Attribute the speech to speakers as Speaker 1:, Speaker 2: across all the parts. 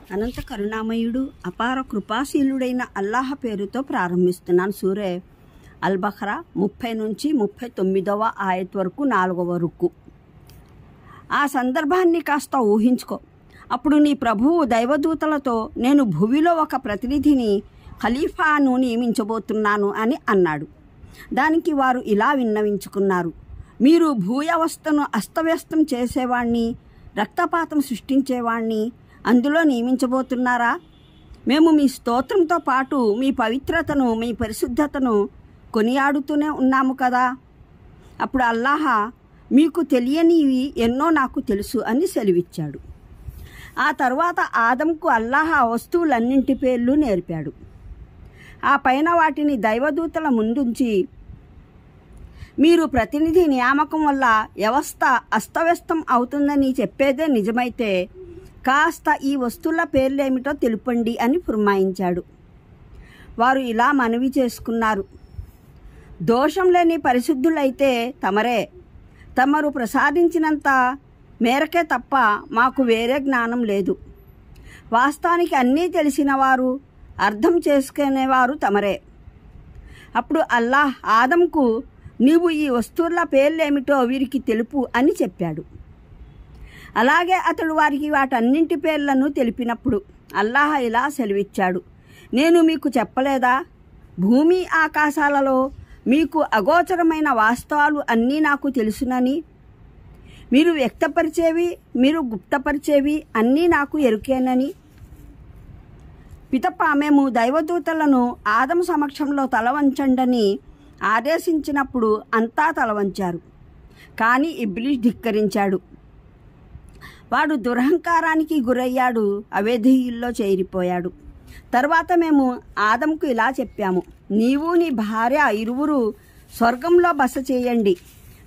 Speaker 1: అనంత కరుణామయుడు అపార కృపాశీలుడైన అల్లాహ్ పేరుతో ప్రారంభిస్తున్నాను. సూరే అల్-బఖరా 30 నుంచి 39వ ఆయత్ వరకు 4వ వరకు. ఆ సందర్భాన్ని కాస్త ఊహించుకో. అప్పుడు నీ ప్రభువు దైవదూతలతో నేను భూమిలో ఒక ప్రతినిధిని ఖలీఫాను నియమించబోతున్నాను అని అన్నాడు. దానికి వారు ఇలా విన్నవించుకున్నారు: మీరు భూవ్యవస్థను అస్తవ్యస్తం చేసేవాణ్ణి, రక్తపాతం సృష్టించేవాణ్ణి అందులో నియమించబోతున్నారా? మేము మీ స్తోత్రంతో పాటు మీ పవిత్రతను, మీ పరిశుద్ధతను కొనియాడుతూనే ఉన్నాము కదా. అప్పుడు అల్లాహ్, మీకు తెలియనివి ఎన్నో నాకు తెలుసు అని సెలవిచ్చాడు. ఆ తర్వాత ఆదంకు అల్లాహ్ వస్తువులన్నింటి పేర్లు నేర్పాడు. ఆ పైన వాటిని దైవదూతల ముందుంచి, మీరు ప్రతినిధి నియామకం వల్ల వ్యవస్థ అస్తవ్యస్తం అవుతుందని చెప్పేదే నిజమైతే కాస్త ఈ వస్తువుల పేర్లేమిటో తెలుపండి అని పురమాయించాడు. వారు ఇలా మనవి చేసుకున్నారు: దోషం లేని పరిశుద్ధులైతే తమరే. తమరు ప్రసాదించినంత మేరకే తప్ప మాకు వేరే జ్ఞానం లేదు. వాస్తవానికి అన్నీ తెలిసిన వారు, అర్థం చేసుకునేవారు తమరే. అప్పుడు అల్లాహ్ ఆదంకు, నీవు ఈ వస్తువుల పేర్లేమిటో వీరికి తెలుపు అని చెప్పాడు. అలాగే అతడు వారికి వాటన్నింటి పేర్లను తెలిపినప్పుడు అల్లాహ్ ఇలా సెలవిచ్చాడు: నేను మీకు చెప్పలేదా, భూమి ఆకాశాలలో మీకు అగోచరమైన వాస్తవాలు అన్నీ నాకు తెలుసునని? మీరు వ్యక్తపరిచేవి, మీరు గుప్తపరిచేవి అన్నీ నాకు ఎరుకేనని. పితప మేము దైవదూతలను ఆదం సమక్షంలో తలవంచండని ఆదేశించినప్పుడు అంతా తలవంచారు. కానీ ఇబ్లీస్ ధిక్కరించాడు. వాడు దురహంకారానికి గురయ్యాడు, అవేధీయుల్లో చేరిపోయాడు. తర్వాత మేము ఆదంకు ఇలా చెప్పాము: నీవు నీ భార్య ఇరువురు స్వర్గంలో బస చేయండి.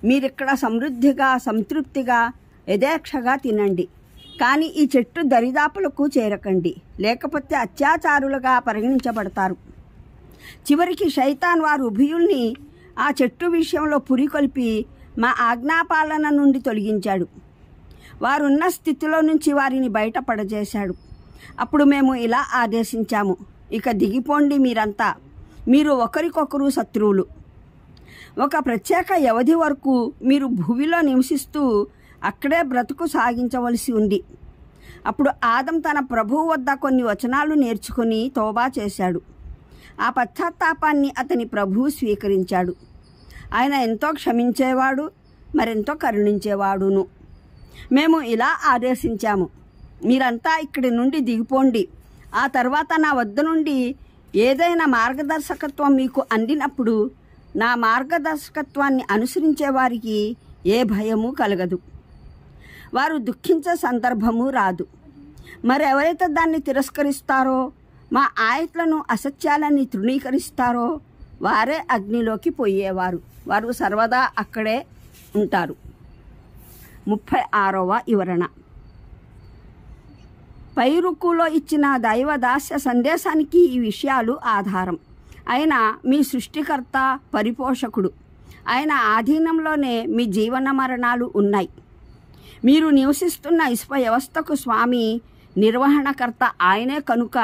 Speaker 1: మీరిక్కడ సమృద్ధిగా, సంతృప్తిగా, యథేక్షగా తినండి. కానీ ఈ చెట్టు దరిదాపులకు చేరకండి, లేకపోతే అత్యాచారులుగా పరిగణించబడతారు. చివరికి శైతాన్ వారు ఉభయుల్ని ఆ చెట్టు విషయంలో పురికొల్పి మా ఆజ్ఞాపాలన నుండి తొలగించాడు. వారున్న స్థితిలో నుంచి వారిని బయటపడజేశాడు. అప్పుడు మేము ఇలా ఆదేశించాము: ఇక దిగిపోండి మీరంతా, మీరు ఒకరికొకరు శత్రువులు. ఒక ప్రత్యేక వ్యవధి వరకు మీరు భూమిలో నివసిస్తూ అక్కడే బ్రతుకు సాగించవలసి ఉంది. అప్పుడు ఆదం తన ప్రభువు వద్ద కొన్ని వచనాలు నేర్చుకుని తౌబా చేశాడు. ఆ పశ్చాత్తాపాన్ని అతని ప్రభువు స్వీకరించాడు. ఆయన ఎంతో క్షమించేవాడు, మరెంతో కరుణించేవాడును. మేము ఇలా ఆదేశించాము: మీరంతా ఇక్కడి నుండి దిగిపోండి. ఆ తర్వాత నా వద్ద నుండి ఏదైనా మార్గదర్శకత్వం మీకు అందినప్పుడు నా మార్గదర్శకత్వాన్ని అనుసరించే వారికి ఏ భయము కలగదు, వారు దుఃఖించే సందర్భము రాదు. మరెవరైతే దాన్ని తిరస్కరిస్తారో, మా ఆయట్లను, అసత్యాలని తృణీకరిస్తారో వారే అగ్నిలోకి పోయేవారు. వారు సర్వదా అక్కడే ఉంటారు. 36వ వివరణ. పై రుక్కులో ఇచ్చిన దైవదాస్య సందేశానికి ఈ విషయాలు ఆధారం. ఆయన మీ సృష్టికర్త, పరిపోషకుడు. ఆయన ఆధీనంలోనే మీ జీవన మరణాలు ఉన్నాయి. మీరు నివసిస్తున్న ఇసుక వ్యవస్థకు స్వామి, నిర్వహణకర్త ఆయనే కనుక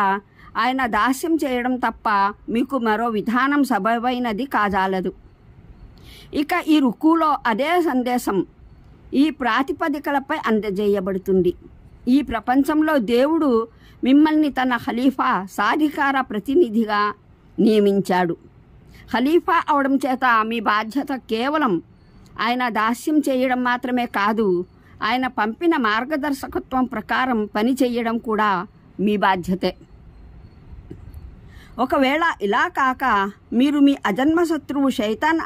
Speaker 1: ఆయన దాస్యం చేయడం తప్ప మీకు మరో విధానం సబబైనది కాజాలదు. ఇక ఈ రుక్కులో అదే సందేశం ఈ ప్రాతిపదికలపై అందజేయబడుతుంది. ఈ ప్రపంచంలో దేవుడు మిమ్మల్ని తన ఖలీఫా, సాధికార ప్రతినిధిగా నియమించాడు. ఖలీఫా అవడం చేత మీ బాధ్యత కేవలం ఆయన దాస్యం చేయడం మాత్రమే కాదు, ఆయన పంపిన మార్గదర్శకత్వం ప్రకారం పని చేయడం కూడా మీ బాధ్యతే. ఒకవేళ ఇలా కాక మీరు మీ అజన్మ శత్రువు శైతాన్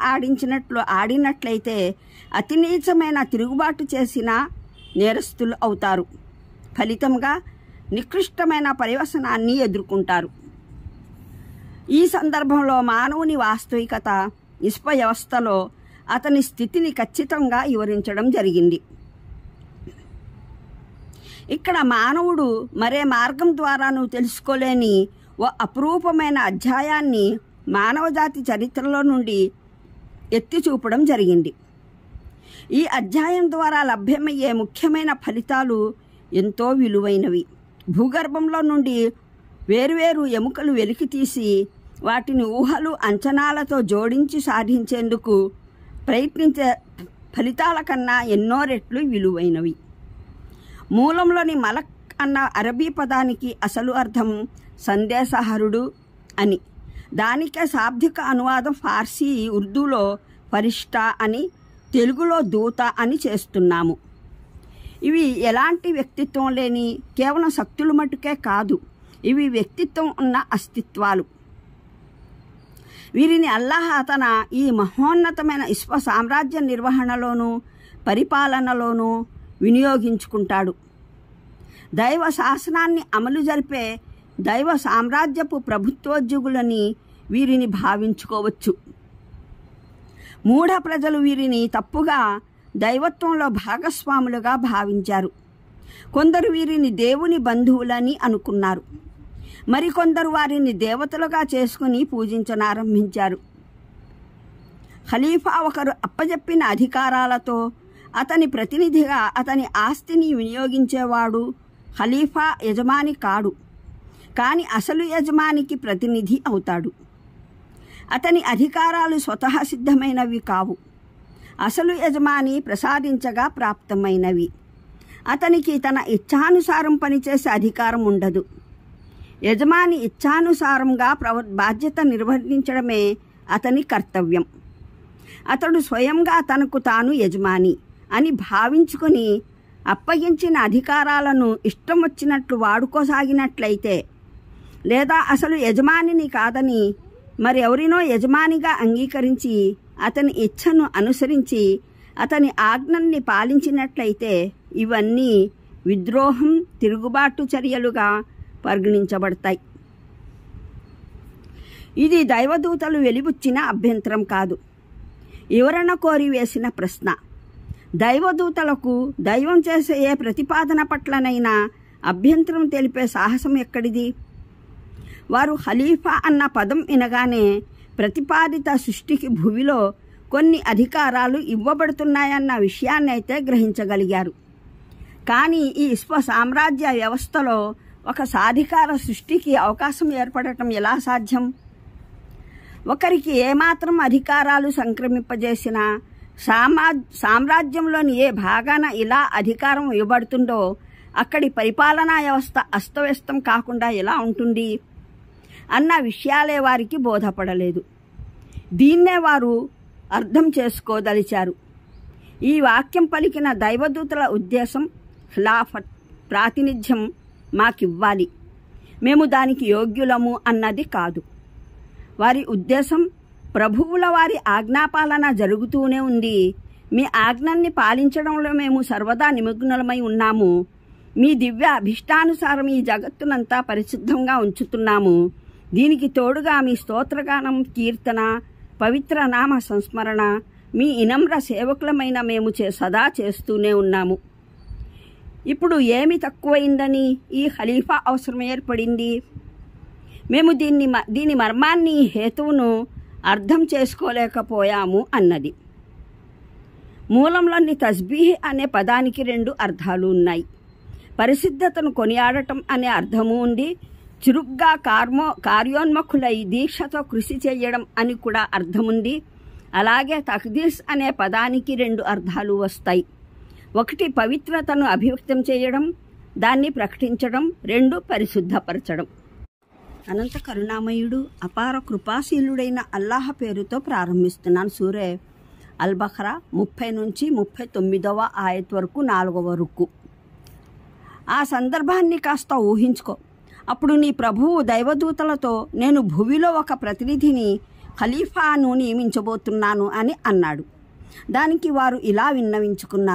Speaker 1: ఆడినట్లయితే అతి నీచమైన తిరుగుబాటు చేసిన నేరస్తులు అవుతారు. ఫలితంగా నికృష్టమైన పర్యవసనాన్ని ఎదుర్కొంటారు. ఈ సందర్భంలో మానవుని వాస్తవికత, ఇసుక వ్యవస్థలో అతని స్థితిని ఖచ్చితంగా వివరించడం జరిగింది. ఇక్కడ మానవుడు మరే మార్గం ద్వారాను తెలుసుకోలేని ఓ అపురూపమైన అధ్యాయాన్ని మానవజాతి చరిత్రలో నుండి ఎత్తి చూపడం జరిగింది. ఈ అధ్యాయం ద్వారా లభ్యమయ్యే ముఖ్యమైన ఫలితాలు ఎంతో విలువైనవి. భూగర్భంలో నుండి వేరువేరు ఎముకలు వెలికితీసి వాటిని ఊహలు అంచనాలతో జోడించి సాధించేందుకు ప్రయత్నించే ఫలితాల కన్నా ఎన్నో రెట్లు విలువైనవి. మూలంలోని మలక్ అన్న అరబీ పదానికి అసలు అర్థం సందేశహరుడు అని. దానికే శాబ్దిక అనువాదం ఫార్సీ, ఉర్దూలో ఫరిష్తా అని, తెలుగులో దూత అని చేస్తున్నాము. ఇవి ఎలాంటి వ్యక్తిత్వం లేని కేవలం శక్తులు మటుకే కాదు, ఇవి వ్యక్తిత్వం ఉన్న అస్తిత్వాలు. వీరిని అల్లాహ్ తన ఈ మహోన్నతమైన విశ్వ సామ్రాజ్య నిర్వహణలోనూ పరిపాలనలోనూ వినియోగించుకుంటాడు. దైవ శాసనాన్ని అమలు జరిపే దైవ సామ్రాజ్యపు ప్రభుత్వోద్యోగులని వీరిని భావించుకోవచ్చు. మూఢ ప్రజలు వీరిని తప్పుగా దైవత్వంలో భాగస్వాములుగా భావించారు. కొందరు వీరిని దేవుని బంధువులని అనుకున్నారు. మరికొందరు వారిని దేవతలుగా చేసుకుని పూజించనారంభించారు. ఖలీఫా ఒకరు అప్పజెప్పిన అధికారాలతో అతని ప్రతినిధిగా అతని ఆస్తిని వినియోగించేవాడు ఖలీఫా యజమాని కాడు, కానీ అసలు యజమానికి ప్రతినిధి అవుతాడు. అతని అధికారాలు స్వతహా సిద్ధమైనవి కావు, అసలు యజమాని ప్రసాదించగా ప్రాప్తమైనవి. అతనికి తన ఇచ్ఛానుసారం పనిచేసే అధికారం ఉండదు. యజమాని ఇచ్ఛానుసారంగా బాధ్యత నిర్వర్తించడమే అతని కర్తవ్యం. అతడు స్వయంగా తనకు తాను యజమాని అని భావించుకొని అప్పగించిన అధికారాలను ఇష్టం వచ్చినట్లు వాడుకోసాగినట్లయితే, లేదా అసలు యజమానిని కాదని మరెవరినో యజమానిగా అంగీకరించి అతని ఇచ్ఛను అనుసరించి అతని ఆజ్ఞల్ని పాలించినట్లయితే ఇవన్నీ విద్రోహం, తిరుగుబాటు చర్యలుగా పరిగణించబడతాయి. ఇది దైవదూతలు వెలిబుచ్చిన అభ్యంతరం కాదు, వివరణ కోరి వేసిన ప్రశ్న. దైవదూతలకు దైవం చేసే ఏ ప్రతిపాదన పట్లనైనా అభ్యంతరం తెలిపే సాహసం ఎక్కడిది? వారు ఖలీఫా అన్న పదం వినగానే ప్రతిపాదిత సృష్టికి భూమిలో కొన్ని అధికారాలు ఇవ్వబడుతున్నాయన్న విషయాన్నైతే గ్రహించగలిగారు. కానీ ఈ విశ్వ సామ్రాజ్య వ్యవస్థలో ఒక సాధికార సృష్టికి అవకాశం ఏర్పడటం ఎలా సాధ్యం? ఒకరికి ఏమాత్రం అధికారాలు సంక్రమింపజేసినా సామ్రాజ్యంలోని ఏ భాగాన ఇలా అధికారం ఇవ్వబడుతుందో అక్కడి పరిపాలనా వ్యవస్థ అస్తవ్యస్తం కాకుండా ఎలా ఉంటుంది అన్న విషయాలే వారికి బోధపడలేదు. దీన్నే వారు అర్థం చేసుకోదలిచారు. ఈ వాక్యం పలికిన దైవదూతల ఉద్దేశం ఖిలాఫత్, ప్రాతినిధ్యం మాకివ్వాలి, మేము దానికి యోగ్యులము అన్నది కాదు. వారి ఉద్దేశం ప్రభువుల వారి ఆజ్ఞాపాలన జరుగుతూనే ఉంది, మీ ఆజ్ఞల్ని పాలించడంలో మేము సర్వదా నిమగ్నమై ఉన్నాము, మీ దివ్య అభిష్టానుసారం ఈ జగత్తునంతా పరిశుద్ధంగా ఉంచుతున్నాము, దీనికి తోడుగా మీ స్తోత్రగానం, కీర్తన, పవిత్ర నామ సంస్మరణ మీ ఇనమ్ర సేవకులమైన మేము సదా చేస్తూనే ఉన్నాము. ఇప్పుడు ఏమి తక్కువైందని ఈ ఖలీఫా అవసరం ఏర్పడింది? మేము దీని మర్మాన్ని, హేతువును అర్థం చేసుకోలేకపోయాము అన్నది. మూలంలోని తస్బీహ్ అనే పదానికి 2 అర్థాలు ఉన్నాయి. పరిశుద్ధతను కొనియాడటం అనే అర్థము ఉంది, చురుగ్గా కార్యోన్ముఖులై దీక్షతో కృషి చేయడం అని కూడా అర్థముంది. అలాగే తఖ్దీస్ అనే పదానికి 2 అర్థాలు వస్తాయి. ఒకటి పవిత్రతను అభివ్యక్తం చేయడం, దాన్ని ప్రకటించడం, 2 పరిశుద్ధపరచడం. అనంత కరుణామయుడు, అపార కృపాశీలుడైన అల్లాహ్ పేరుతో ప్రారంభిస్తున్నాను. సూరే అల్-బఖరా 30 నుంచి 39వ ఆయత్ వరకు 4వ రుక్కు. ఆ సందర్భాన్ని కాస్త ఊహించుకో. అప్పుడు నీ ప్రభువు దైవదూతలతో, నేను భూమిలో ఒక ప్రతినిధిని, ఖలీఫాను నియమించబోతున్నాను అని అన్నాడు. దానికి వారు ఇలా విన్నవించుకున్నారు.